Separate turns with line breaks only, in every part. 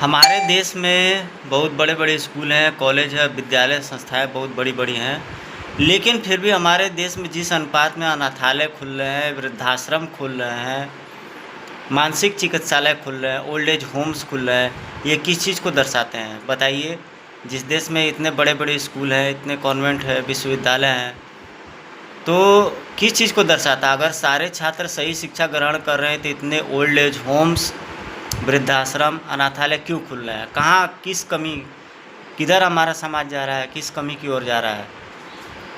हमारे देश में बहुत बड़े-बड़े स्कूल हैं, कॉलेज है, विद्यालय संस्थाएँ बहुत बड़ी-बड़ी हैं। लेकिन फिर भी हमारे देश में जिस अनुपात में अनाथालय खुल रहे हैं, वृद्धाश्रम खुल रहे हैं, मानसिक चिकित्सालय खुल रहे हैं, ओल्ड एज होम्स खुल रहे हैं, ये किस चीज़ को दर्शाते हैं? बताइए। जिस देश में इतने बड़े-बड़े स्कूल हैं, इतने कॉन्वेंट हैं, विश्वविद्यालय हैं, तो किस चीज़ को दर्शाता है? अगर सारे छात्र सही शिक्षा ग्रहण कर रहे हैं, तो इतने ओल्ड एज होम्स, वृद्धाश्रम, अनाथालय क्यों खुल रहे हैं? कहाँ किस कमी, किधर हमारा समाज जा रहा है, किस कमी की ओर जा रहा है?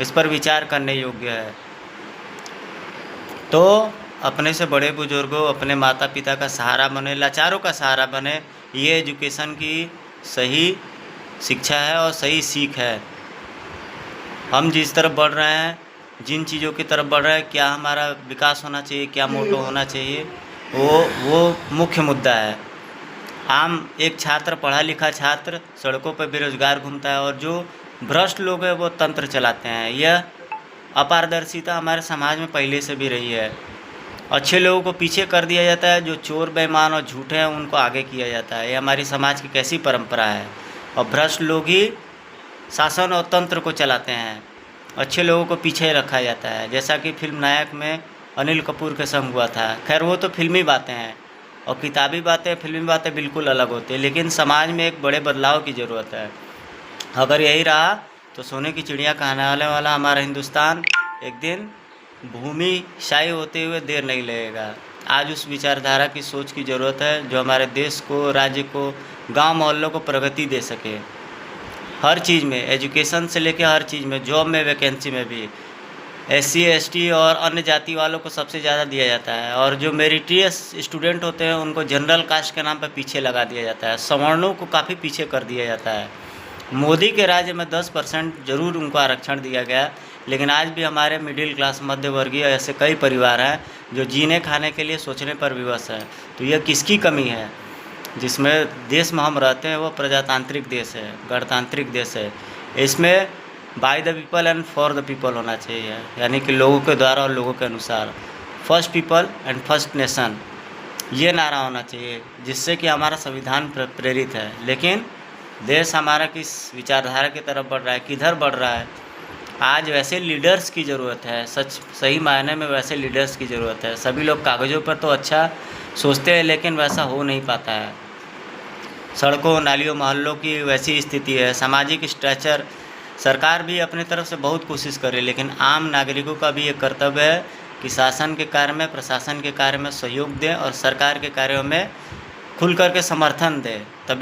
इस पर विचार करने योग्य है। तो अपने से बड़े बुजुर्गों, अपने माता पिता का सहारा बने, लाचारों का सहारा बने, ये एजुकेशन की सही शिक्षा है और सही सीख है। हम जिस तरफ बढ़ रहे हैं, जिन चीज़ों की तरफ बढ़ रहे हैं, क्या हमारा विकास होना चाहिए, क्या मोटो होना चाहिए, वो मुख्य मुद्दा है। आम एक छात्र, पढ़ा लिखा छात्र सड़कों पर बेरोजगार घूमता है और जो भ्रष्ट लोग हैं वो तंत्र चलाते हैं। यह अपारदर्शिता हमारे समाज में पहले से भी रही है। अच्छे लोगों को पीछे कर दिया जाता है, जो चोर, बेईमान और झूठे हैं उनको आगे किया जाता है। ये हमारी समाज की कैसी परंपरा है। और भ्रष्ट लोग ही शासन और तंत्र को चलाते हैं, अच्छे लोगों को पीछे रखा जाता है, जैसा कि फिल्म नायक में अनिल कपूर के संग हुआ था। खैर वो तो फिल्मी बातें हैं और किताबी बातें, फिल्मी बातें बिल्कुल अलग होती है, लेकिन समाज में एक बड़े बदलाव की ज़रूरत है। अगर यही रहा तो सोने की चिड़िया कहने वाला हमारा हिंदुस्तान एक दिन भूमिशायी होते हुए देर नहीं लगेगा। आज उस विचारधारा की सोच की ज़रूरत है जो हमारे देश को, राज्य को, गांव मोहल्लों को प्रगति दे सके। हर चीज़ में, एजुकेशन से लेकर हर चीज़ में, जॉब में, वैकेंसी में भी SC ST और अन्य जाति वालों को सबसे ज़्यादा दिया जाता है और जो मेरिटियस स्टूडेंट होते हैं उनको जनरल कास्ट के नाम पर पीछे लगा दिया जाता है। सवर्णों को काफ़ी पीछे कर दिया जाता है। मोदी के राज्य में 10% ज़रूर उनको आरक्षण दिया गया, लेकिन आज भी हमारे मिडिल क्लास, मध्यवर्गीय ऐसे कई परिवार हैं जो जीने खाने के लिए सोचने पर विवश हैं। तो यह किसकी कमी है? जिसमें देश में हम रहते हैं वो प्रजातांत्रिक देश है, गणतांत्रिक देश है। इसमें by the people and for the people होना चाहिए, यानी कि लोगों के द्वारा और लोगों के अनुसार। First people and first nation, ये नारा होना चाहिए, जिससे कि हमारा संविधान प्रेरित है। लेकिन देश हमारा किस विचारधारा की तरफ बढ़ रहा है, किधर बढ़ रहा है? आज वैसे लीडर्स की ज़रूरत है, सही मायने में वैसे लीडर्स की ज़रूरत है। सभी लोग कागज़ों पर तो अच्छा सोचते हैं, लेकिन वैसा हो नहीं पाता है। सड़कों, नालियों, मोहल्लों की वैसी स्थिति है। सामाजिक स्ट्रक्चर, सरकार भी अपनी तरफ से बहुत कोशिश करे, लेकिन आम नागरिकों का भी ये कर्तव्य है कि शासन के कार्य में, प्रशासन के कार्य में सहयोग दें और सरकार के कार्यों में खुल कर के समर्थन दें। तभी